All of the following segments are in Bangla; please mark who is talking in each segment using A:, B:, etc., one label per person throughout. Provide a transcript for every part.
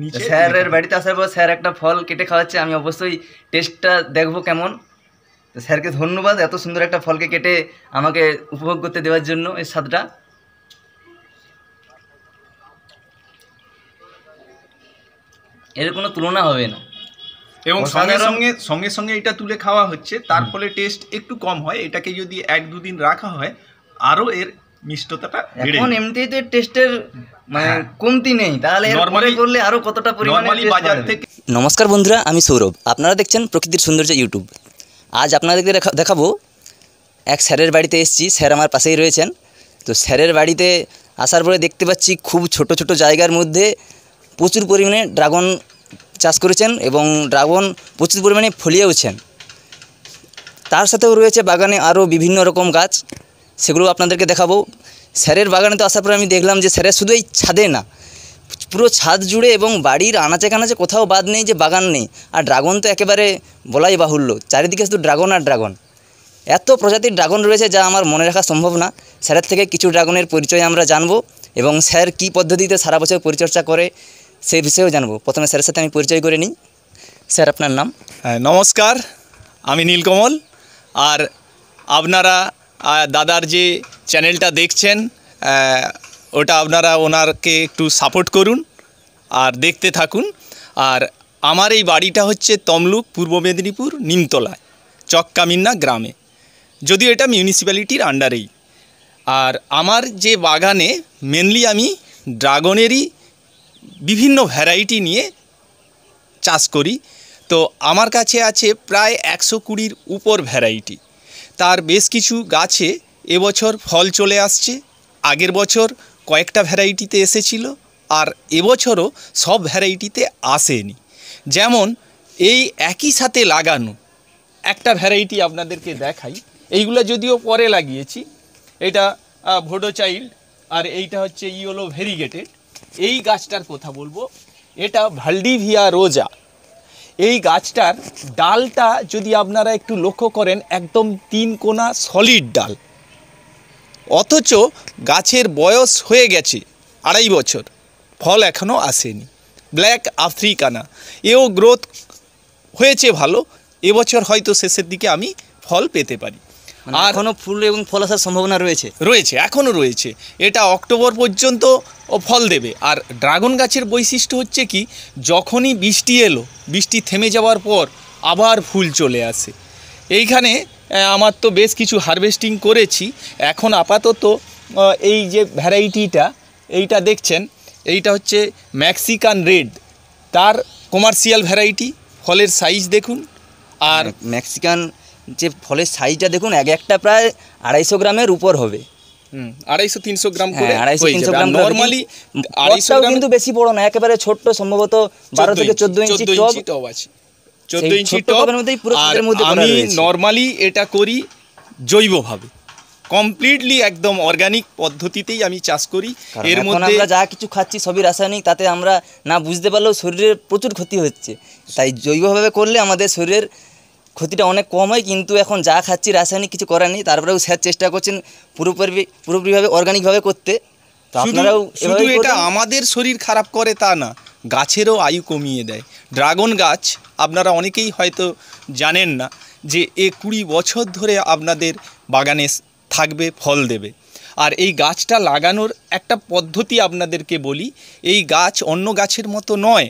A: নিচে
B: স্যারের বাড়িতে আসার পর স্যার একটা ফল কেটে খাওয়াচ্ছে, আমি অবশ্যই টেস্টটা দেখবো কেমন। তো স্যারকে ধন্যবাদ এত সুন্দর একটা ফলকে কেটে আমাকে উপভোগ করতে দেওয়ার জন্য এই স্বাদটা। এর কোনো তুলনা হবে না।
A: এবং সঙ্গে
B: অসাধারণ।
A: সঙ্গে সঙ্গে সঙ্গে এটা তুলে খাওয়া হচ্ছে, তার ফলে টেস্ট একটু কম হয়। এটাকে যদি 1-2 দিন রাখা হয় আরও এর মিষ্টতাটা বেড়ে
B: এখন
A: যায়।
B: এমনিতেই তো টেস্টের মানে
A: হ্যাঁ।
B: কমতি নেই, তাহলে এর পরে
A: Normally-
B: করলে আরো কতটা পরিমাণে
A: নর্মালি
B: taste
A: বাজার
B: বাড়বে।
A: থেকে
C: নমস্কার বন্ধুরা, আমি সৌরভ। আপনারা দেখছেন প্রকৃতির সৌন্দর্য ইউটিউব। আজ আপনাদেরকে দেখাবো এক স্যারের বাড়িতে এসেছি। স্যার আমার পাশেই রয়েছেন। তো স্যারের বাড়িতে আসার পরে দেখতে পাচ্ছি খুব ছোট ছোট জায়গার মধ্যে প্রচুর পরিমাণে ড্রাগন চাষ করেছেন এবং ড্রাগন প্রচুর পরিমাণে ফলিয়েওছেন। তার সাথেও রয়েছে বাগানে আরও বিভিন্ন রকম গাছ, সেগুলো আপনাদেরকে দেখাবো। স্যারের বাগানে তো আসার পরে আমি দেখলাম যে স্যারের শুধু এই ছাদে না, পুরো ছাদ জুড়ে এবং বাড়ির আনাচে কানাচে কোথাও বাদ নেই যে বাগান নেই। আর ড্রাগন তো একেবারে বলাই বাহুল্য, চারিদিকে শুধু ড্রাগন আর ড্রাগন। এত প্রজাতির ড্রাগন রয়েছে যা আমার মনে রাখা সম্ভব না। স্যারের থেকে কিছু ড্রাগনের পরিচয় আমরা জানবো এবং স্যার কী পদ্ধতিতে সারা বছর পরিচর্যা করে সেই বিষয়েও জানবো। প্রথমে স্যারের সাথে আমি পরিচয় করে নিই। স্যার, আপনার নাম?
A: নমস্কার, আমি নীলকমল। আর আপনারা দাদার যে চ্যানেলটা দেখছেন, ওটা আপনারা ওনারকে একটু সাপোর্ট করুন আর দেখতে থাকুন। আর আমার এই বাড়িটা হচ্ছে তমলুক, পূর্ব মেদিনীপুর, নিমতলায়, চককামিন্না গ্রামে, যদিও এটা মিউনিসিপ্যালিটির আন্ডারেই। আর আমার যে বাগানে মেনলি আমি ড্রাগনেরই বিভিন্ন ভ্যারাইটি নিয়ে চাষ করি। তো আমার কাছে আছে প্রায় 120-র উপর ভ্যারাইটি। তার বেশ কিছু গাছে এবছর ফল চলে আসছে। আগের বছর কয়েকটা ভ্যারাইটিতে এসেছিল, আর এবছরও সব ভ্যারাইটিতে আসেনি। যেমন এই একই সাথে লাগানো একটা ভ্যারাইটি আপনাদেরকে দেখাই। এইগুলো যদিও পরে লাগিয়েছি। এটা ভোডো চাইল্ড, আর এইটা হচ্ছে ইয়েলো ভেরিগেটেড। এই গাছটার কথা বলবো, এটা ভালডিভিয়া রোজা। এই গাছটার ডালটা যদি আপনারা একটু লক্ষ্য করেন, একদম 3 কোনা সলিড ডাল, অথচ গাছের বয়স হয়ে গেছে 2.5 বছর, ফল এখনও আসেনি। ব্ল্যাক আফ্রিকানা, এও গ্রোথ হয়েছে ভালো। এবছর হয়তো শেষের দিকে আমি ফল পেতে পারি।
C: আর এখনও ফুল এবং ফল আসার সম্ভাবনা রয়েছে?
A: এখনও রয়েছে। এটা অক্টোবর পর্যন্ত ফল দেবে। আর ড্রাগন গাছের বৈশিষ্ট্য হচ্ছে কি, যখনই বৃষ্টি এলো, বৃষ্টি থেমে যাওয়ার পর আবার ফুল চলে আসে। এইখানে আমার তো বেশ কিছু হারভেস্টিং করেছি। এখন আপাতত এই যে ভ্যারাইটিটা এইটা দেখছেন, এইটা হচ্ছে মেক্সিকান রেড, তার কমার্শিয়াল ভ্যারাইটি। ফলের সাইজ দেখুন। আর
C: মেক্সিকান যে ফলের সাইজটা দেখুন, একটা প্রায় 250 গ্রামের উপর হবে।
A: 250-300 গ্রাম করে
C: 250-300 গ্রাম।
A: নরমালি
C: 250 গ্রাম কিন্তু বেশি বড় না, একেবারে ছোট্ট, সম্ভবত 12 থেকে 14 ইঞ্চি টব
A: আছে। 14 ইঞ্চি টব। আর
C: মধ্যে
A: আমি নরমালি এটা করি জৈবভাবে, কমপ্লিটলি একদম অর্গানিক পদ্ধতিতেই আমি চাষ করি। এর মধ্যে
C: আমরা যা কিছু খাচ্ছি সবই রাসায়নিক, তাতে আমরা না বুঝতে পারলেও শরীরের প্রচুর ক্ষতি হচ্ছে। তাই জৈবভাবে করলে আমাদের শরীরের ক্ষতিটা অনেক কম হয়। কিন্তু এখন যা খাচ্ছি রাসায়নিক, কিছু করার নেই। তারপরেও স্যার চেষ্টা করছেন পুরোপুরিভাবে অর্গানিকভাবে করতে। তো আপনারাও
A: শুধু এটা আমাদের শরীর খারাপ করে তা না, গাছেরও আয়ু কমিয়ে দেয়। ড্রাগন গাছ আপনারা অনেকেই হয়তো জানেন না যে 20 বছর ধরে আপনাদের বাগানে থাকবে, ফল দেবে। আর এই গাছটা লাগানোর একটা পদ্ধতি আপনাদেরকে বলি। এই গাছ অন্য গাছের মতো নয়।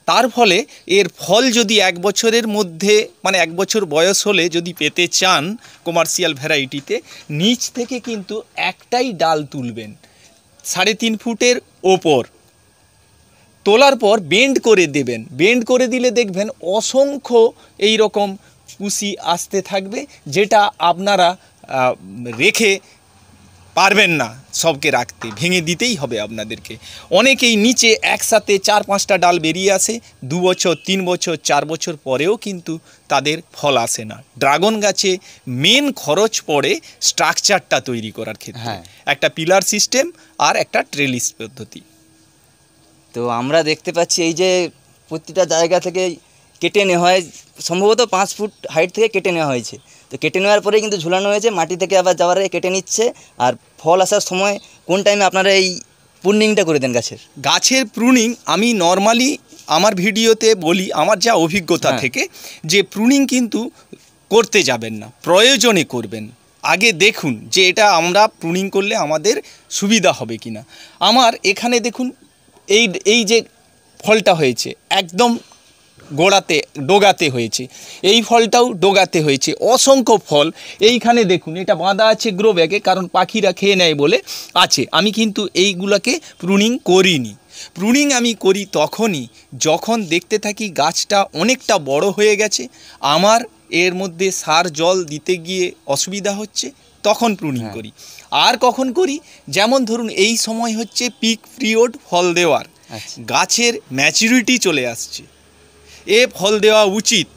A: তার ফলে এর ফল যদি 1 বছরের মধ্যে, মানে 1 বছর বয়স হলে যদি পেতে চান কমার্শিয়াল ভ্যারাইটিতে, নিচ থেকে কিন্তু একটাই ডাল তুলবেন 3.5 ফুটের ওপর। তোলার পর বেন্ড করে দেবেন। বেন্ড করে দিলে দেখবেন অসংখ্য এই রকম কুশি আসতে থাকবে, যেটা আপনারা রেখে পারবেন না সবকে রাখতে, ভেঙে দিতেই হবে আপনাদেরকে। অনেকেই নিচে একসাথে 4-5টা ডাল বেরিয়ে আসে, 2 বছর 3 বছর 4 বছর পরেও কিন্তু তাদের ফল আসে না। ড্রাগন গাছে মেন খরচ পড়ে স্ট্রাকচারটা তৈরি করার ক্ষেত্রে, একটা পিলার সিস্টেম আর একটা ট্রেলিস পদ্ধতি।
C: তো আমরা দেখতে পাচ্ছি এই যে প্রতিটা জায়গা থেকে কেটে নেওয়া হয়, সম্ভবত 5 ফুট হাইট থেকে কেটে নেওয়া হয়েছে। তো কেটে নেওয়ার পরেই কিন্তু ঝুলানো হয়েছে, মাটি থেকে আবার যাওয়ার আগে কেটে নিচ্ছে। আর ফল আসার সময় কোন টাইমে আপনারা এই প্রুনিংটা করে দেন গাছের।
A: গাছের প্রুনিং আমি নর্মালি আমার ভিডিওতে বলি, আমার যা অভিজ্ঞতা
C: হ্যাঁ।
A: থেকে, যে প্রুনিং কিন্তু করতে যাবেন না, প্রয়োজনে করবেন। আগে দেখুন যে এটা আমরা প্রুনিং করলে আমাদের সুবিধা হবে কি না। আমার এখানে দেখুন এই যে ফলটা হয়েছে একদম গোড়াতে ডোগাতে হয়েছে, এই ফলটাও ডোগাতে হয়েছে, অসংখ্য ফল এইখানে দেখুন। এটা বাঁধা আছে গ্রো ব্যাগে, কারণ পাখিরা খেয়ে নেয় বলে আছে। আমি কিন্তু এইগুলোকে প্রুনিং করিনি। প্রুনিং আমি করি তখনই যখন দেখতে থাকি গাছটা অনেকটা বড় হয়ে গেছে, আমার এর মধ্যে সার জল দিতে গিয়ে অসুবিধা হচ্ছে, তখন প্রুনিং করি। আর কখন করি, যেমন ধরুন এই সময় হচ্ছে পিক পিরিয়ড ফল দেওয়ার, গাছের ম্যাচুরিটি চলে আসছে, এ ফল দেওয়া উচিত,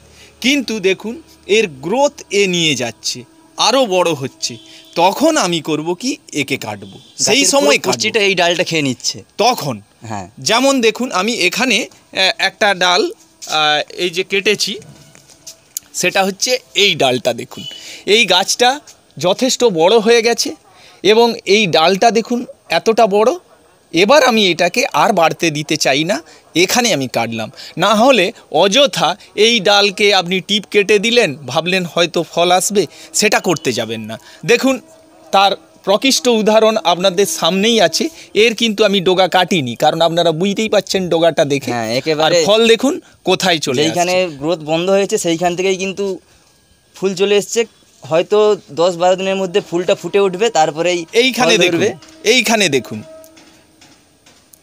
A: কিন্তু দেখুন এর গ্রোথ এ নিয়ে যাচ্ছে, আরও বড় হচ্ছে, তখন আমি করব কি, একে কাটবো। সেই সময়
C: পুষ্টিটা এই ডালটা খেয়ে নিচ্ছে
A: তখন।
C: হ্যাঁ,
A: যেমন দেখুন আমি এখানে একটা ডাল এই যে কেটেছি, সেটা হচ্ছে এই ডালটা দেখুন। এই গাছটা যথেষ্ট বড় হয়ে গেছে এবং এই ডালটা দেখুন এতটা বড়। এবার আমি এটাকে আর বাড়তে দিতে চাই না, এখানে আমি কাটলাম। না হলে অযথা এই ডালকে আপনি টিপ কেটে দিলেন, ভাবলেন হয়তো ফল আসবে, সেটা করতে যাবেন না। দেখুন তার প্রকৃষ্ট উদাহরণ আপনাদের সামনেই আছে। এর কিন্তু আমি ডগা কাটিনি, কারণ আপনারা বুঝতেই পাচ্ছেন ডগাটা দেখে।
C: হ্যাঁ, একেবারে।
A: আর ফল দেখুন কোথায় চলে আসছে।
C: যেখানে গ্রোথ বন্ধ হয়েছে সেইখান থেকেই কিন্তু ফুল চলে এসছে। হয়তো 10-12 দিনের মধ্যে ফুলটা ফুটে উঠবে, তারপরেই
A: এইখানে দেখুন, এইখানে দেখুন।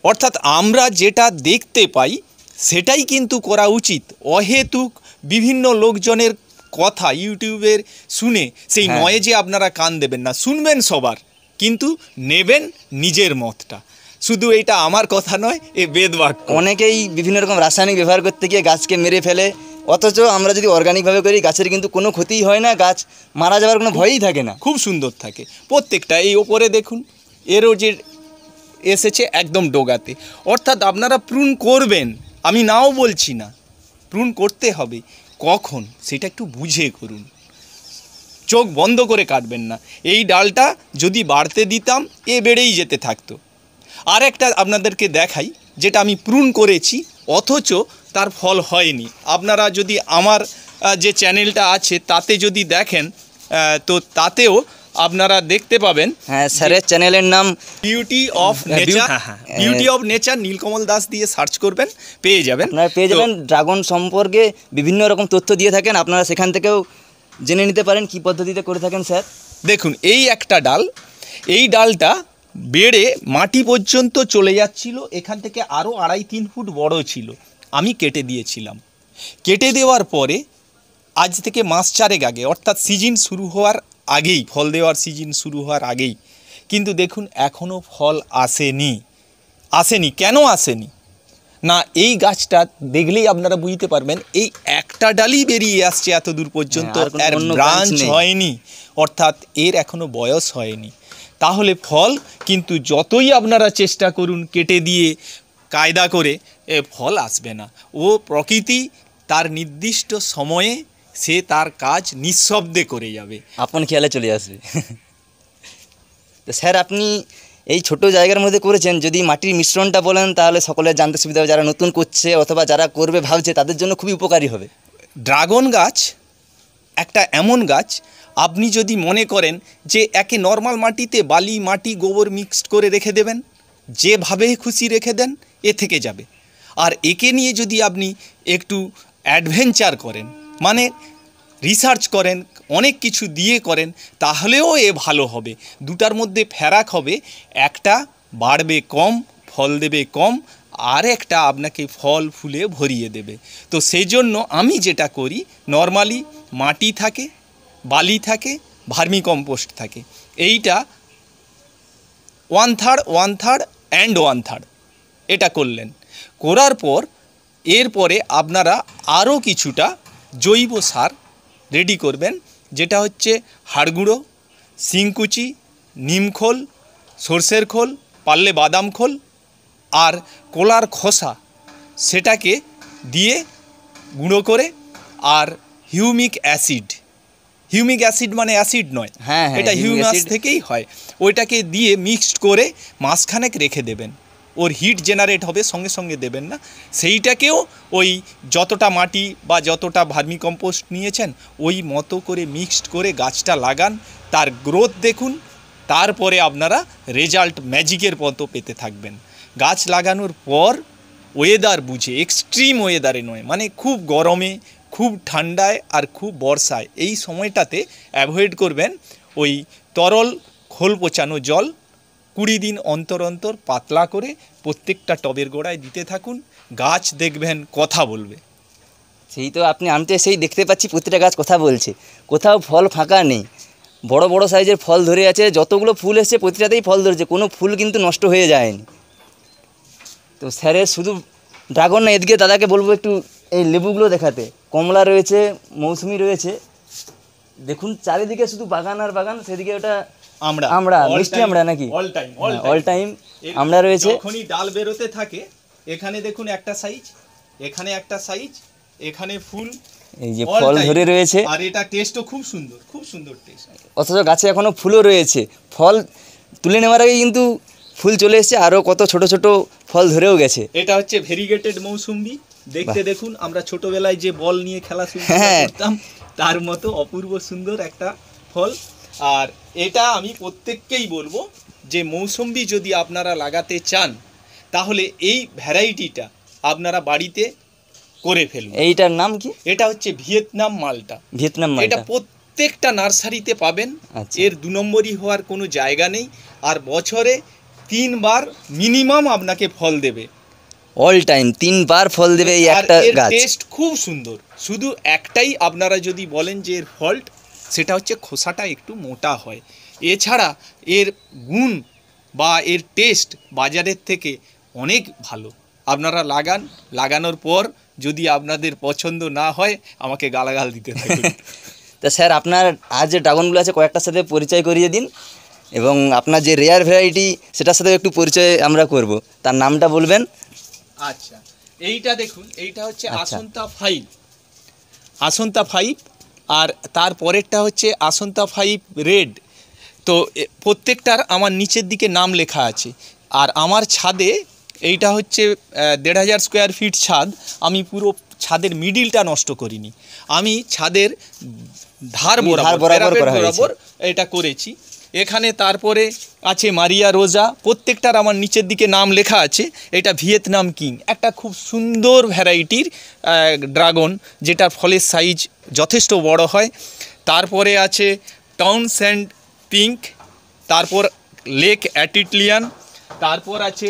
A: অর্থাৎ আমরা যেটা দেখতে পাই সেটাই কিন্তু করা উচিত। অহেতুক বিভিন্ন লোকজনের কথা ইউটিউবের শুনে সেই নয় যে আপনারা কান দেবেন না, শুনবেন সবার, কিন্তু নেবেন নিজের মতটা। শুধু এটা আমার কথা নয়, এ বেদবাক্য।
C: অনেকেই বিভিন্ন রকম রাসায়নিক ব্যবহার করতে গিয়ে গাছকে মেরে ফেলে, অথচ আমরা যদি অর্গানিকভাবে করি গাছের কিন্তু কোনো ক্ষতিই হয় না, গাছ মারা যাওয়ার কোনো ভয়ই থাকে না,
A: খুব সুন্দর থাকে প্রত্যেকটা। এই ওপরে দেখুন এরও যে এসেছে একদম ডোগাতে। অর্থাৎ আপনারা প্রুন করবেন, আমি নাও বলছি না, প্রুন করতে হবে। কখন সেটা একটু বুঝে করুন, চোখ বন্ধ করে কাটবেন না। এই ডালটা যদি বাড়তে দিতাম এ বেড়েই যেতে থাকতো। আর একটা আপনাদেরকে দেখাই, যেটা আমি প্রুন করেছি অথচ তার ফল হয়নি। আপনারা যদি আমার যে চ্যানেলটা আছে তাতে যদি দেখেন, তো তাতেও আপনারা দেখতে পাবেন।
C: হ্যাঁ, স্যারের চ্যানেলের নাম
A: beauty of nature. Beauty of nature Nilkamal Das দিয়ে সার্চ করবেন, পেয়ে যাবেন।
C: আপনারা পেয়ে যাবেন। ড্রাগন সম্পর্কে বিভিন্ন রকম তথ্য দিয়ে থাকেন, আপনারা সেখান থেকেও জেনে নিতে পারেন কী পদ্ধতিতে করে থাকেন স্যার।
A: দেখুন এই একটা ডাল, এই ডালটা বেড়ে মাটি পর্যন্ত চলে যাচ্ছিল, এখান থেকে আরও 2.5-3 ফুট বড় ছিল। আমি কেটে দিয়েছিলাম। কেটে দেওয়ার পরে আজ থেকে মাস 4 আগে, অর্থাৎ সিজন শুরু হওয়ার আগেই, ফল দেওয়ার সিজন শুরু হওয়ার আগেই, কিন্তু দেখুন এখনও ফল আসেনি। কেন আসেনি না, এই গাছটা দেখলেই আপনারা বুঝতে পারবেন, এই একটা ডালই বেরিয়ে আসছে এত দূর পর্যন্ত, এর ব্রাঞ্চ হয়নি, অর্থাৎ এর এখনও বয়স হয়নি। তাহলে ফল কিন্তু যতই আপনারা চেষ্টা করুন কেটে দিয়ে কায়দা করে, এ ফল আসবে না। ও প্রকৃতি তার নির্দিষ্ট সময়ে সে তার কাজ নিঃশব্দে করে যাবে,
C: আপন খেয়ালে চলে আসবে। তো স্যার আপনি এই ছোট জায়গার মধ্যে করেছেন, যদি মাটির মিশ্রণটা বলেন তাহলে সকলের জানতে সুবিধা হবে, যারা নতুন করছে অথবা যারা করবে ভাবছে তাদের জন্য খুবই উপকারী হবে।
A: ড্রাগন গাছ একটা এমন গাছ, আপনি যদি মনে করেন যে একে নর্মাল মাটিতে বালি মাটি গোবর মিক্সড করে রেখে দেবেন, যেভাবে খুশি রেখে দেন, এ থেকে যাবে। আর একে নিয়ে যদি আপনি একটু অ্যাডভেঞ্চার করেন, মানে রিসার্চ করেন, অনেক কিছু দিয়ে করেন, তাহলেও এ ভালো হবে। দুটার মধ্যে ফেরাক হবে, একটা বাড়বে কম, ফল দেবে কম, আর একটা আপনাকে ফল ফুলে ভরিয়ে দেবে। তো সেই জন্য আমি যেটা করি, নর্মালি মাটি থাকে, বালি থাকে, ভার্মি কম্পোস্ট থাকে, এইটা 1/3 1/3 অ্যান্ড 1/3 এটা করলেন। করার পর এরপরে আপনারা আরও কিছুটা জৈব সার রেডি করবেন, যেটা হচ্ছে হাড়গুঁড়ো, শিংকুচি, নিমখোল, সর্ষের খোল, পারলে বাদাম খোল আর কলার খোসা, সেটাকে দিয়ে গুঁড়ো করে, আর হিউমিক হিউমিক অ্যাসিড মানে অ্যাসিড নয়,
C: হ্যাঁ,
A: এটা
C: humic
A: হিউমাস
C: acid।
A: থেকেই হয়। ওইটাকে দিয়ে মিক্সড করে মাসখানেক রেখে দেবেন, ওর হিট জেনারেট হবে, সঙ্গে সঙ্গে দেবেন না। সেইটাকেও ওই যতটা মাটি বা যতটা ভার্মি কম্পোস্ট নিয়েছেন ওই মতো করে মিক্সড করে গাছটা লাগান, তার গ্রোথ দেখুন, তারপরে আপনারা রেজাল্ট ম্যাজিকের মতো পেতে থাকবেন। গাছ লাগানোর পর ওয়েদার বুঝে, এক্সট্রিম ওয়েদারে নয়, মানে খুব গরমে, খুব ঠান্ডায় আর খুব বর্ষায়, এই সময়টাতে অ্যাভয়েড করবেন ওই তরল খোল পচানো জল 20 দিন অন্তর অন্তর পাতলা করে প্রত্যেকটা টবের গোড়ায় দিতে থাকুন। গাছ দেখবেন কথা বলবে।
C: সেই তো আমি তো সেই দেখতে পাচ্ছি প্রতিটা গাছ কথা বলছে, কোথাও ফল ফাঁকা নেই, বড় বড় সাইজের ফল ধরে আছে, যতগুলো ফুল এসছে প্রতিটাতেই ফল ধরেছে, কোনো ফুল কিন্তু নষ্ট হয়ে যায়নি। তো স্যারের শুধু ড্রাগন না, এদিকে দাদাকে বলবো একটু এই লেবুগুলো দেখাতে। কমলা রয়েছে, মৌসুমি রয়েছে, দেখুন চারিদিকে শুধু বাগান আর বাগান। সেদিকে ওটা আমরা মিষ্টি আমরা নাকি অল টাইম আমরা রয়েছে।
A: যখনই ডাল বেরোতে থাকে, এখানে দেখুন একটা সাইজ, এখানে একটা সাইজ, এখানে ফুল,
C: এই যে ফল ধরে রয়েছে,
A: আর এটা টেস্টও খুব সুন্দর, খুব সুন্দর টেস্ট।
C: অথচ গাছে এখনো ফুলও রয়েছে, ফল তুলে নেওয়ার আগে কিন্তু ফুল চলে এসেছে, আরও কত ছোট ছোট ফল ধরেও গেছে।
A: এটা হচ্ছে ভেরিগেটেড মৌসুম্বি, দেখতে দেখুন আমরা ছোটবেলায় যে বল নিয়ে খেলা শুরু করতাম তার মতো অপূর্ব সুন্দর একটা ফল। আর এটা আমি প্রত্যেককেই বলবো যে মৌসুম্বি যদি আপনারা লাগাতে চান তাহলে এই ভ্যারাইটিটা আপনারা বাড়িতে করে ফেলুন।
C: এইটার নাম কি?
A: এটা হচ্ছে ভিয়েতনাম মালটা।
C: ভিয়েতনাম
A: এটা
C: মালটা
A: প্রত্যেকটা নার্সারিতে পাবেন।
C: আচ্ছা।
A: এর 2 নম্বরই হওয়ার কোনো জায়গা নেই। আর বছরে 3 বার মিনিমাম আপনাকে ফল দেবে,
C: অল টাইম 3 বার ফল দেবে এই একটা
A: আর এর
C: গাছ।
A: টেস্ট খুব সুন্দর। শুধু একটাই আপনারা যদি বলেন যে এর ফল্ট, সেটা হচ্ছে খোসাটা একটু মোটা হয়। এছাড়া এর গুণ বা এর টেস্ট বাজারের থেকে অনেক ভালো। আপনারা লাগান, লাগানোর পর যদি আপনাদের পছন্দ না হয় আমাকে গালাগাল দিতে থাকুন।
C: তা স্যার আপনার আজ যে ড্রাগনগুলো আছে কয়েকটার সাথে পরিচয় করিয়ে দিন, এবং আপনার যে রেয়ার ভ্যারাইটি সেটার সাথে একটু পরিচয় আমরা করব, তার নামটা বলবেন।
A: আচ্ছা, এইটা দেখুন, এইটা হচ্ছে
C: আচ্ছা।
A: আসন্তা 5, আর তার পরেরটা হচ্ছে আসন্তা 5 রেড। তো প্রত্যেকটার আমার নিচের দিকে নাম লেখা আছে। আর আমার ছাদে এইটা হচ্ছে 1500 স্কোয়ার ফিট ছাদ। আমি পুরো ছাদের মিডিলটা নষ্ট করিনি, আমি ছাদের ধার বরাবর এটা করেছি। এখানে তারপরে আছে মারিয়া রোজা, প্রত্যেকটার আমার নিচের দিকে নাম লেখা আছে। এটা ভিয়েতনাম কিং, একটা খুব সুন্দর ভ্যারাইটির ড্রাগন, যেটার ফলের সাইজ যথেষ্ট বড় হয়। তারপরে আছে টাউনসেন্ড পিঙ্ক, তারপর লেক অ্যাটিটলিয়ান, তারপর আছে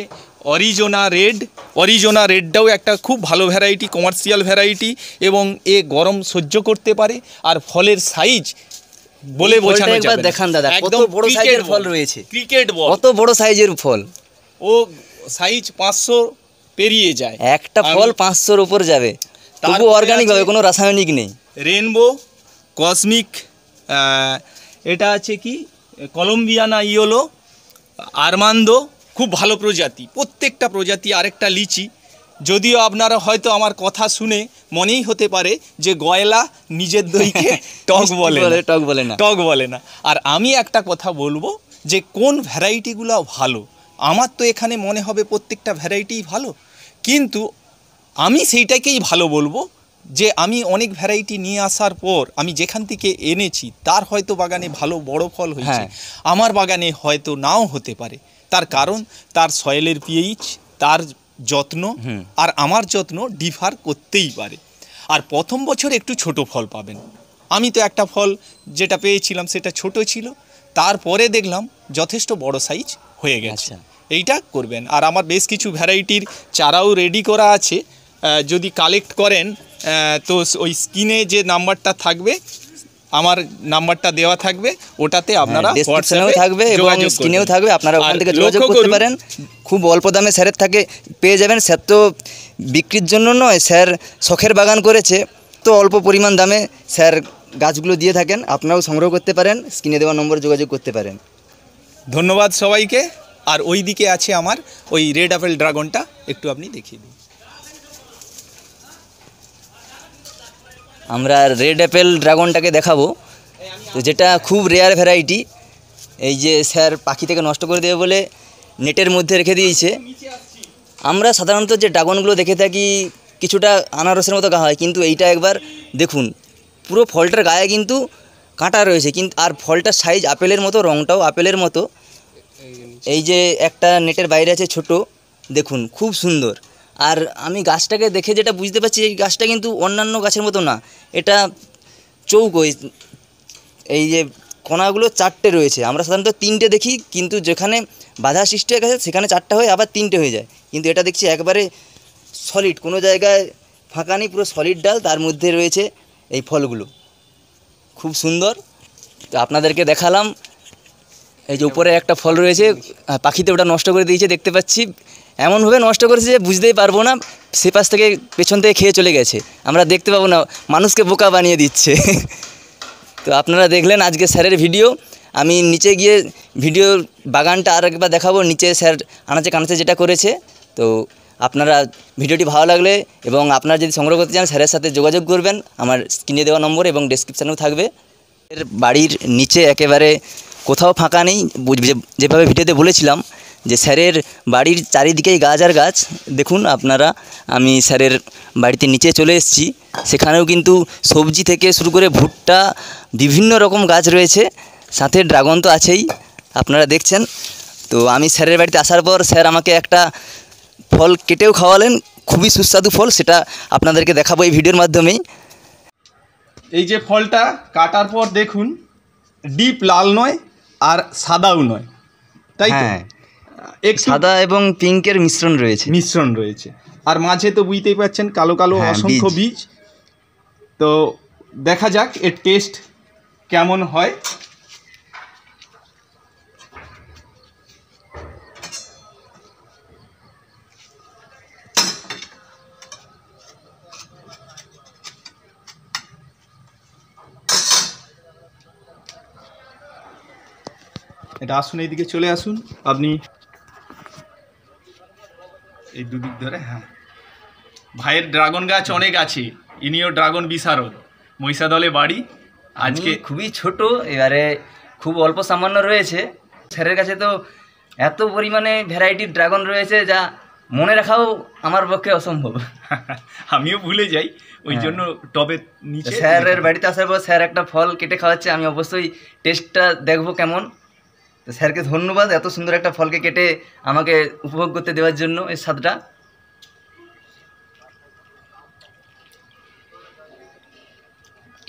A: অরিজোনা রেডটাও একটা খুব ভালো ভ্যারাইটি, কমার্শিয়াল ভ্যারাইটি, এবং এ গরম সহ্য করতে পারে। আর ফলের সাইজ বলে বোঝানো যাবে না।
C: দেখান দাদা, কত বড় সাইজের ফল রয়েছে,
A: ক্রিকেট বল,
C: কত বড় সাইজের ফল।
A: ও সাইজ 500 পেরিয়ে যায়,
C: একটা ফল 500-র উপর যাবে, তবু অর্গানিক হবে, কোনো রাসায়নিক নেই।
A: রেনবো, কসমিক, এটা আছে কি কলম্বিয়ানা ইয়েলো, আরমান্দো, খুব ভালো প্রজাতি, প্রত্যেকটা প্রজাতি। আরেকটা লিচি, যদিও আপনারা হয়তো আমার কথা শুনে মনেই হতে পারে যে গয়লা নিজের দইকে টক বলে না। আর আমি একটা কথা বলবো যে কোন ভ্যারাইটিগুলো ভালো, আমার তো এখানে মনে হবে প্রত্যেকটা ভ্যারাইটিই ভালো, কিন্তু আমি সেইটাকেই ভালো বলবো যে আমি অনেক ভ্যারাইটি নিয়ে আসার পর আমি যেখান থেকে এনেছি তার হয়তো বাগানে ভালো বড় ফল হয়েছে, আমার বাগানে হয়তো নাও হতে পারে। তার কারণ তার সয়েলের পিএইচ, তার যত্ন আর আমার যত্ন ডিফার করতেই পারে। আর প্রথম বছর একটু ছোট ফল পাবেন। আমি তো একটা ফল যেটা পেয়েছিলাম সেটা ছোট ছিল, তারপরে দেখলাম যথেষ্ট বড় সাইজ হয়ে গেছে। এইটা করবেন। আর আমার বেশ কিছু ভ্যারাইটির চারাও রেডি করা আছে, যদি কালেক্ট করেন তো ওই স্ক্রিনে যে নাম্বারটা থাকবে, আমার নাম্বারটা দেওয়া থাকবে, ওটাতে আপনারা
C: হোয়াটসঅ্যাপেও থাকবে এবং স্ক্রিনেও থাকবে, আপনারা ওখান থেকে যোগাযোগ করতে পারেন। খুব অল্প দামে স্যারের থাকে পেয়ে যাবেন। স্যার তো বিক্রির জন্য নয়, স্যার শখের বাগান করেছে, তো অল্প পরিমাণ দামে স্যার গাছগুলো দিয়ে থাকেন, আপনারাও সংগ্রহ করতে পারেন, স্ক্রিনে দেওয়া নম্বরে যোগাযোগ করতে পারেন।
A: ধন্যবাদ সবাইকে। আর ওই দিকে আছে আমার ওই রেড অ্যাপেল ড্রাগনটা, একটু আপনি দেখিয়ে দিন।
C: আমরা রেড অ্যাপেল ড্রাগনটাকে দেখাবো। তো যেটা খুব রেয়ার ভ্যারাইটি। এই যে স্যার পাখি থেকে নষ্ট করে দেবে বলে নেটের মধ্যে রেখে দিয়েছে। আমরা সাধারণত যে ড্রাগনগুলো দেখে থাকি কিছুটা আনারসের মতো গা হয়, কিন্তু এইটা একবার দেখুন, পুরো ফলটার গায়ে কিন্তু কাঁটা রয়েছে, কিন্তু আর ফলটার সাইজ আপেলের মতো, রঙটাও আপেলের মতো। এই যে একটা নেটের বাইরে আছে ছোট, দেখুন খুব সুন্দর। আর আমি গাছটাকে দেখে যেটা বুঝতে পারছি, এই গাছটা কিন্তু অন্যান্য গাছের মতো না, এটা চৌকো। এই যে কোনাগুলো 4টে রয়েছে, আমরা সাধারণত 3টে দেখি, কিন্তু যেখানে বাধা সৃষ্টি হয়ে গেছে সেখানে 4টা হয়, আবার 3টে হয়ে যায়। কিন্তু এটা দেখছি একবারে সলিড, কোনো জায়গায় ফাঁকা নেই, পুরো সলিড ডাল, তার মধ্যে রয়েছে এই ফলগুলো, খুব সুন্দর। তো আপনাদেরকে দেখালাম। এই যে উপরে একটা ফল রয়েছে, পাখিতে ওটা নষ্ট করে দিয়েছে দেখতে পাচ্ছি, এমনভাবে নষ্ট করেছে যে বুঝতেই পারবো না, সে পাশ থেকে পেছন থেকে খেয়ে চলে গেছে, আমরা দেখতে পাবো না, মানুষকে বোকা বানিয়ে দিচ্ছে। তো আপনারা দেখলেন আজকে স্যারের ভিডিও। আমি নিচে গিয়ে ভিডিও বাগানটা আর একবার দেখাবো, নিচে স্যার আনাচে কানাচে যেটা করেছে। তো আপনারা ভিডিওটি ভালো লাগলে এবং আপনারা যদি সংগ্রহ করতে চান স্যারের সাথে যোগাযোগ করবেন, আমার স্ক্রিনে দেওয়া নম্বর এবং ডেসক্রিপশানেও থাকবে। এর বাড়ির নিচে একেবারে কোথাও ফাঁকা নেই, যেভাবে ভিডিওতে বলেছিলাম যে স্যারের বাড়ির চারিদিকেই গাছ আর গাছ। দেখুন আপনারা, আমি স্যারের বাড়িতে নিচে চলে এসেছি, সেখানেও কিন্তু সবজি থেকে শুরু করে ভুট্টা, বিভিন্ন রকম গাছ রয়েছে, সাথে ড্রাগন তো আছেই, আপনারা দেখছেন। তো আমি স্যারের বাড়িতে আসার পর স্যার আমাকে একটা ফল কেটেও খাওয়ালেন, খুবই সুস্বাদু ফল, সেটা আপনাদেরকে দেখাবো এই ভিডিওর মাধ্যমেই।
A: এই যে ফলটা কাটার পর দেখুন, ডিপ লাল নয় আর সাদাও নয়, তাই তো?
C: হ্যাঁ,
A: একটু
C: সাদা এবং পিঙ্কের মিশ্রণ রয়েছে।
A: আর মাঝে তো বুঝতেই পাচ্ছেন কালো কালো
C: হ্যাঁ,
A: অসংখ্য বীজ। তো দেখা যাক এর টেস্ট কেমন হয়। এটা আসুন, এইদিকে চলে আসুন আপনি, এই দুদিক ধরে। হ্যাঁ, ভাইয়ের ড্রাগন গাছ অনেক আছে, ইনিও ড্রাগন বিশারদ, মহিষাদলে বাড়ি। আজকে
B: খুবই ছোট, এবারে খুব অল্প সামান্য রয়েছে। স্যারের কাছে তো এত পরিমাণে ভ্যারাইটির ড্রাগন রয়েছে যা মনে রাখাও আমার পক্ষে অসম্ভব।
A: আমিও ভুলে যাই, ওই জন্য টবের নিচে।
B: স্যারের বাড়িতে আসার পর স্যার একটা ফল কেটে খাওয়াচ্ছে, আমি অবশ্যই টেস্টটা দেখবো কেমন। তো স্যারকে ধন্যবাদ এত সুন্দর একটা ফলকে কেটে আমাকে উপভোগ করতে দেওয়ার জন্য, এর স্বাদটা।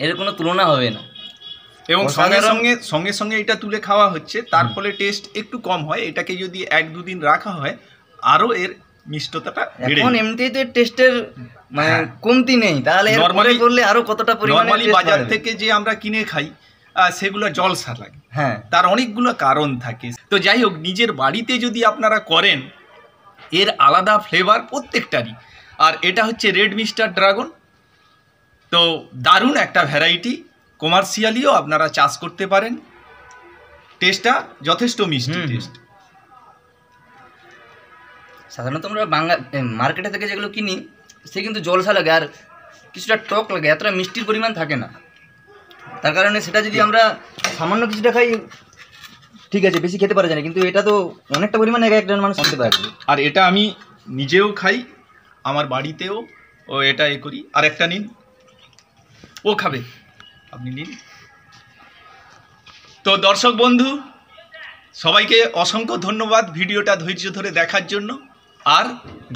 B: এর কোনো তুলনা হবে না।
A: এবং সঙ্গে
B: অসাধারণ।
A: সঙ্গে সঙ্গে সঙ্গে এটা তুলে খাওয়া হচ্ছে, তার ফলে টেস্ট একটু কম হয়। এটাকে যদি 1-2 দিন রাখা হয়, আরও এর মিষ্টতাটা বেড়ে
B: এখন
A: যায়।
B: এমনিতেই তো টেস্টের মানে
A: হ্যাঁ।
B: কমতি নেই, তাহলে এর পরে
A: Normally-
B: করলে আরো কতটা পরিমাণে
A: নর্মালি
B: taste
A: বাজার
B: বাড়বে।
A: থেকে যে আমরা কিনে খাই সেগুলো জলসা লাগে,
B: হ্যাঁ,
A: তার অনেকগুলো কারণ থাকে। তো যাই হোক, নিজের বাড়িতে যদি আপনারা করেন, এর আলাদা ফ্লেভার প্রত্যেকটারই। আর এটা হচ্ছে রেড মিস্টার ড্রাগন, তো দারুণ একটা ভ্যারাইটি, কমার্শিয়ালিও আপনারা চাষ করতে পারেন। টেস্টটা যথেষ্ট মিষ্টি টেস্ট।
B: সাধারণত আমরা মার্কেটে থেকে যেগুলো কিনি সে কিন্তু জলসা লাগে আর কিছুটা টক লাগে, এতটা মিষ্টির পরিমাণ থাকে না। তার কারণে সেটা যদি আমরা সামান্য কিছুটা খাই ঠিক আছে, বেশি খেতে পারা যায় না, কিন্তু এটা তো অনেকটা পরিমাণে একজন মানুষ খেতে পারবে।
A: আর এটা আমি নিজেও খাই, আমার বাড়িতেও এটা করি। আর একটা নিন, ও খাবে, আপনি নিন। তো দর্শক বন্ধু সবাইকে অসংখ্য ধন্যবাদ ভিডিওটা ধৈর্য ধরে দেখার জন্য। আর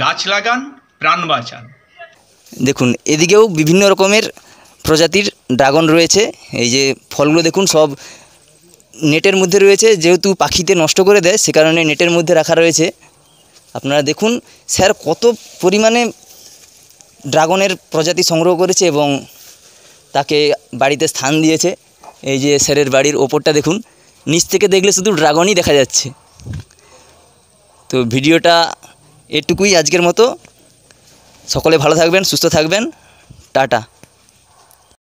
A: গাছ লাগান, প্রাণ বাঁচান।
C: দেখুন এদিকেও বিভিন্ন রকমের প্রজাতির ড্রাগন রয়েছে। এই যে ফলগুলো দেখুন সব নেটের মধ্যে রয়েছে, যেহেতু পাখিতে নষ্ট করে দেয় সে কারণে নেটের মধ্যে রাখা রয়েছে। আপনারা দেখুন স্যার কত পরিমাণে ড্রাগনের প্রজাতি সংগ্রহ করেছে এবং তাকে বাড়িতে স্থান দিয়েছে। এই যে স্যারের বাড়ির ওপরটা দেখুন, নিচ থেকে দেখলে শুধু ড্রাগনই দেখা যাচ্ছে। তো ভিডিওটা এটুকুই আজকের মতো। সকলে ভালো থাকবেন, সুস্থ থাকবেন, টাটা।